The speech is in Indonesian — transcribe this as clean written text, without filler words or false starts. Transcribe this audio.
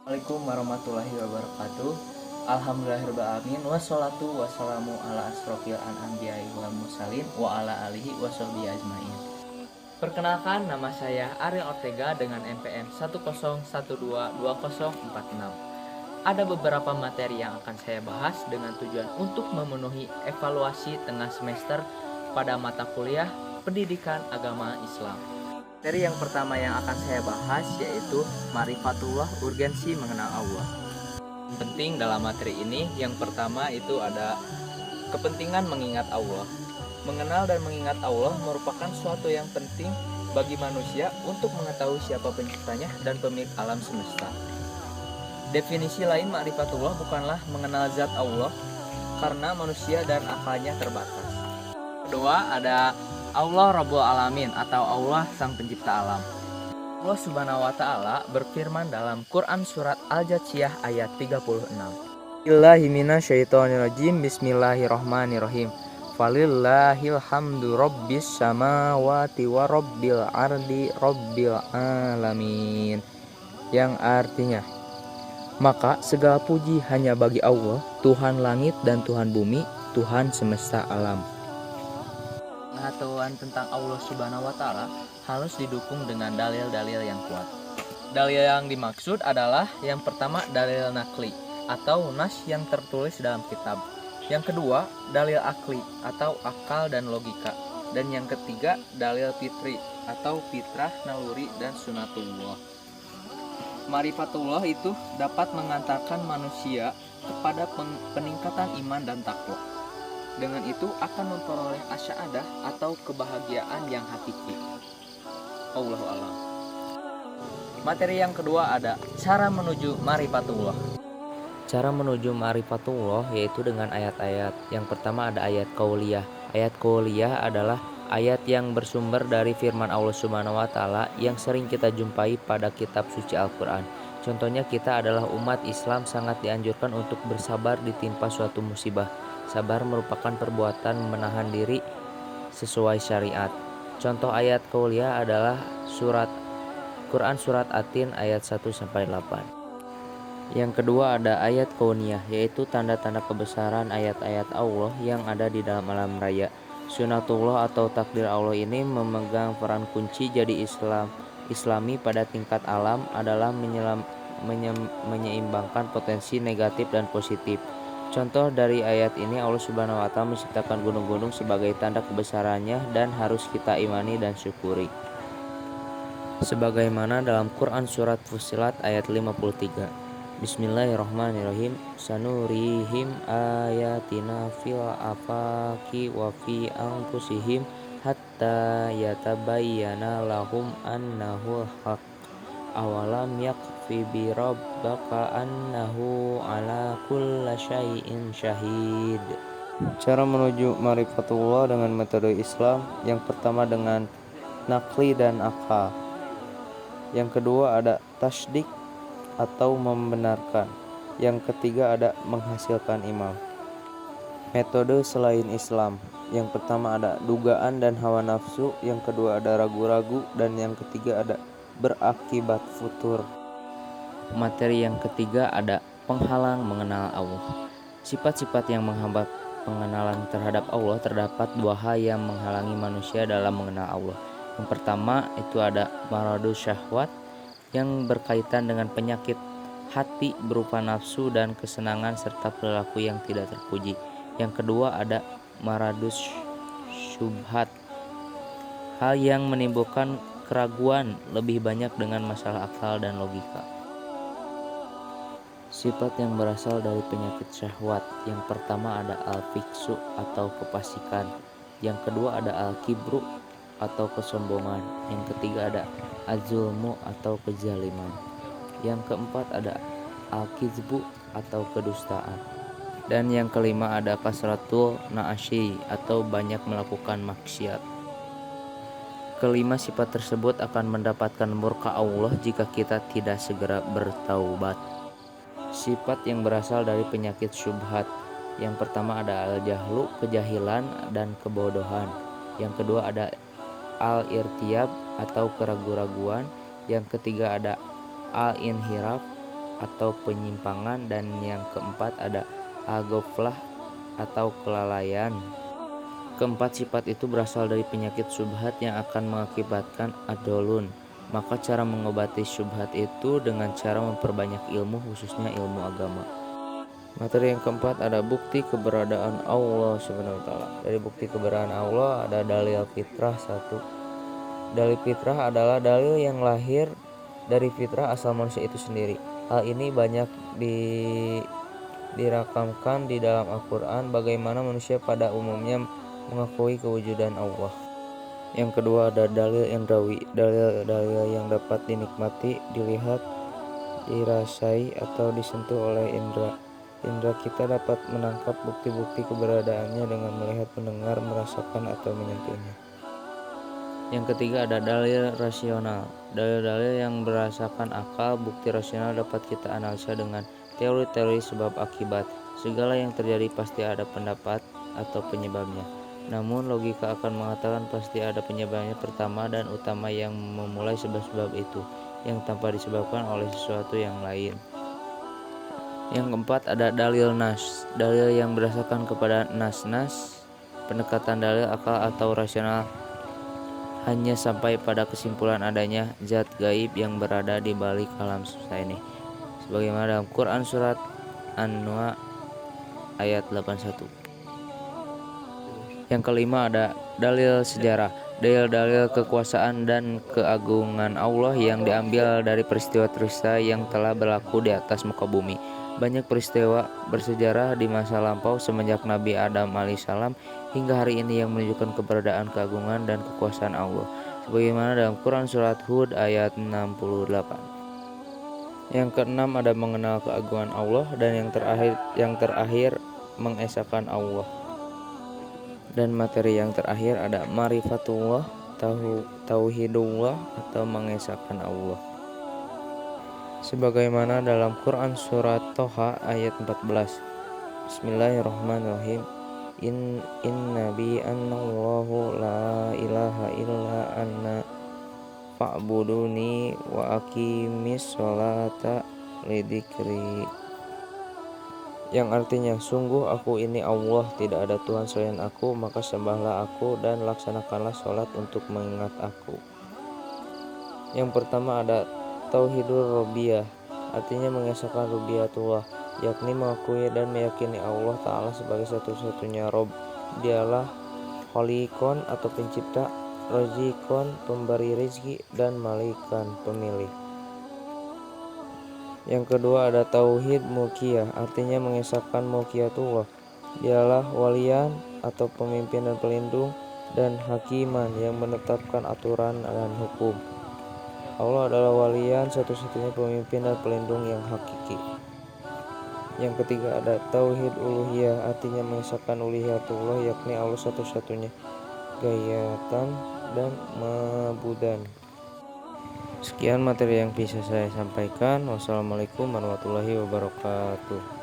Assalamualaikum warahmatullahi wabarakatuh. Alhamdulillahirrahmanirrahim. Wassalatu wassalamu ala asrofil anbiya'i wal mursalin wa ala alihi washabihi ajmain. Perkenalkan, nama saya Ariel Ortega dengan NPM 101222046. Ada beberapa materi yang akan saya bahas dengan tujuan untuk memenuhi evaluasi tengah semester pada mata kuliah Pendidikan Agama Islam. Materi yang pertama yang akan saya bahas yaitu Ma'rifatullah, urgensi mengenal Allah. Yang penting dalam materi ini, yang pertama itu ada kepentingan mengingat Allah. Mengenal dan mengingat Allah merupakan suatu yang penting bagi manusia untuk mengetahui siapa penciptanya dan pemilik alam semesta. Definisi lain Ma'rifatullah bukanlah mengenal zat Allah, karena manusia dan akalnya terbatas. Kedua ada Allah Rabbul Alamin atau Allah Sang Pencipta Alam. Allah Subhanahu wa taala berfirman dalam Quran surat Al-Jathiyah ayat 36. Billahi minasyaitonirrajim. Bismillahirrahmanirrahim. Falillahil hamdu rabbis samawati wa rabbil ardi rabbil alamin. Yang artinya, maka segala puji hanya bagi Allah, Tuhan langit dan Tuhan bumi, Tuhan semesta alam. Pengetahuan tentang Allah Subhanahu wa taala harus didukung dengan dalil-dalil yang kuat. Dalil yang dimaksud adalah yang pertama dalil nakli atau nas yang tertulis dalam kitab. Yang kedua dalil akli atau akal dan logika. Dan yang ketiga dalil fitri atau fitrah, naluri dan sunatullah. Ma'rifatullah itu dapat mengantarkan manusia kepada peningkatan iman dan takwa. Dengan itu akan memperoleh asy'adah atau kebahagiaan yang hakiki. Allahu a'lam. Materi yang kedua ada cara menuju Ma'rifatullah. Cara menuju Ma'rifatullah yaitu dengan ayat-ayat. Yang pertama ada ayat qauliyah. Ayat qauliyah adalah ayat yang bersumber dari firman Allah Subhanahu wa taala yang sering kita jumpai pada kitab suci Al-Qur'an. Contohnya, kita adalah umat Islam sangat dianjurkan untuk bersabar ditimpa suatu musibah. Sabar merupakan perbuatan menahan diri sesuai syariat. Contoh ayat qauliyah adalah Quran surat At-Tin ayat 1-8. Yang kedua ada ayat kauniyah, yaitu tanda-tanda kebesaran ayat-ayat Allah yang ada di dalam alam raya. Sunatullah atau takdir Allah ini memegang peran kunci. Jadi Islami pada tingkat alam adalah menyeimbangkan potensi negatif dan positif. Contoh dari ayat ini, Allah Subhanahu wa taala menciptakan gunung-gunung sebagai tanda kebesarannya dan harus kita imani dan syukuri. Sebagaimana dalam Quran surat Fussilat ayat 53. Bismillahirrahmanirrahim. Sanurihim ayatina fil afaqi wa fi anfusihim hatta yatabayyana lahum annahu haq. Awalam yakfi bi rabbaka annahu ala kulli syai'in syahid. Cara menuju Ma'rifatullah dengan metode Islam. Yang pertama dengan nakli dan akal. Yang kedua ada tasdik atau membenarkan. Yang ketiga ada menghasilkan imam. Metode selain Islam. Yang pertama ada dugaan dan hawa nafsu. Yang kedua ada ragu-ragu. Dan yang ketiga ada berakibat futur. Materi yang ketiga ada penghalang mengenal Allah. Sifat-sifat yang menghambat pengenalan terhadap Allah. Terdapat dua hal yang menghalangi manusia dalam mengenal Allah. Yang pertama itu ada maradus syahwat yang berkaitan dengan penyakit hati berupa nafsu dan kesenangan serta perilaku yang tidak terpuji. Yang kedua ada maradus syubhat, hal yang menimbulkan keraguan lebih banyak dengan masalah akal dan logika. Sifat yang berasal dari penyakit syahwat. Yang pertama ada al-fiksu atau kefasikan. Yang kedua ada al-kibru atau kesombongan. Yang ketiga ada az-zulmu atau kezaliman. Yang keempat ada al-kizbu atau kedustaan. Dan yang kelima ada kasratul na'asyi atau banyak melakukan maksiat. Kelima sifat tersebut akan mendapatkan murka Allah jika kita tidak segera bertaubat. Sifat yang berasal dari penyakit syubhat. Yang pertama ada al-jahlu, kejahilan dan kebodohan. Yang kedua ada al-irtiyab atau keraguan-raguan. Yang ketiga ada al-inhiraf atau penyimpangan, dan yang keempat ada al-ghaflah atau kelalaian. Keempat sifat itu berasal dari penyakit syubhat yang akan mengakibatkan adolun. Maka cara mengobati syubhat itu dengan cara memperbanyak ilmu, khususnya ilmu agama. Materi yang keempat ada bukti keberadaan Allah Subhanahu wa taala. Dari bukti keberadaan Allah ada dalil fitrah 1. Dalil fitrah adalah dalil yang lahir dari fitrah asal manusia itu sendiri. Hal ini banyak dirakamkan di dalam Al-Qur'an, bagaimana manusia pada umumnya mengakui kewujudan Allah. Yang kedua ada dalil indrawi, dalil-dalil yang dapat dinikmati, dilihat, dirasai atau disentuh oleh indera. Indera kita dapat menangkap bukti-bukti keberadaannya dengan melihat, mendengar, merasakan atau menyentuhnya. Yang ketiga ada dalil rasional, dalil-dalil yang berdasarkan akal. Bukti rasional dapat kita analisa dengan teori-teori sebab akibat. Segala yang terjadi pasti ada pendapat atau penyebabnya. Namun logika akan mengatakan pasti ada penyebabnya pertama dan utama yang memulai sebab-sebab itu, yang tanpa disebabkan oleh sesuatu yang lain. Yang keempat ada dalil nas, dalil yang berdasarkan kepada nas-nas. Pendekatan dalil akal atau rasional hanya sampai pada kesimpulan adanya zat gaib yang berada di balik alam semesta ini, sebagaimana dalam Quran surat An-Nur ayat 81. Yang kelima ada dalil sejarah, dalil-dalil kekuasaan dan keagungan Allah yang diambil dari peristiwa-peristiwa yang telah berlaku di atas muka bumi. Banyak peristiwa bersejarah di masa lampau semenjak Nabi Adam alaihissalam hingga hari ini yang menunjukkan keberadaan, keagungan, dan kekuasaan Allah, sebagaimana dalam Quran surat Hud ayat 68. Yang keenam ada mengenal keagungan Allah, dan yang terakhir mengesahkan Allah. Dan materi yang terakhir ada ma'rifatullah, tauhidullah atau mengesahkan Allah, sebagaimana dalam Quran surat Toha ayat 14. Bismillahirrahmanirrahim. Inna bi annallahu la ilaha illa anna fa'buduni wa aqimis sholata lidzikri, yang artinya sungguh aku ini Allah, tidak ada Tuhan selain aku, maka sembahlah aku dan laksanakanlah sholat untuk mengingat aku. Yang pertama ada tauhidur rububiyah, artinya mengesahkan rububiyatullah, yakni mengakui dan meyakini Allah Ta'ala sebagai satu-satunya Rob. Dialah Khaliqon atau pencipta, Razikon pemberi rezeki, dan Malikan pemilik. Yang kedua ada tauhid mulkiyah, artinya mengesahkan mulkiyatullah. Dialah walian atau pemimpin dan pelindung, dan hakiman yang menetapkan aturan dan hukum. Allah adalah walian, satu-satunya pemimpin dan pelindung yang hakiki. Yang ketiga ada tauhid uluhiyah, artinya mengesahkan uluhiyatullah, yakni Allah satu-satunya gayatan dan mabudan. Sekian materi yang bisa saya sampaikan. Wassalamualaikum warahmatullahi wabarakatuh.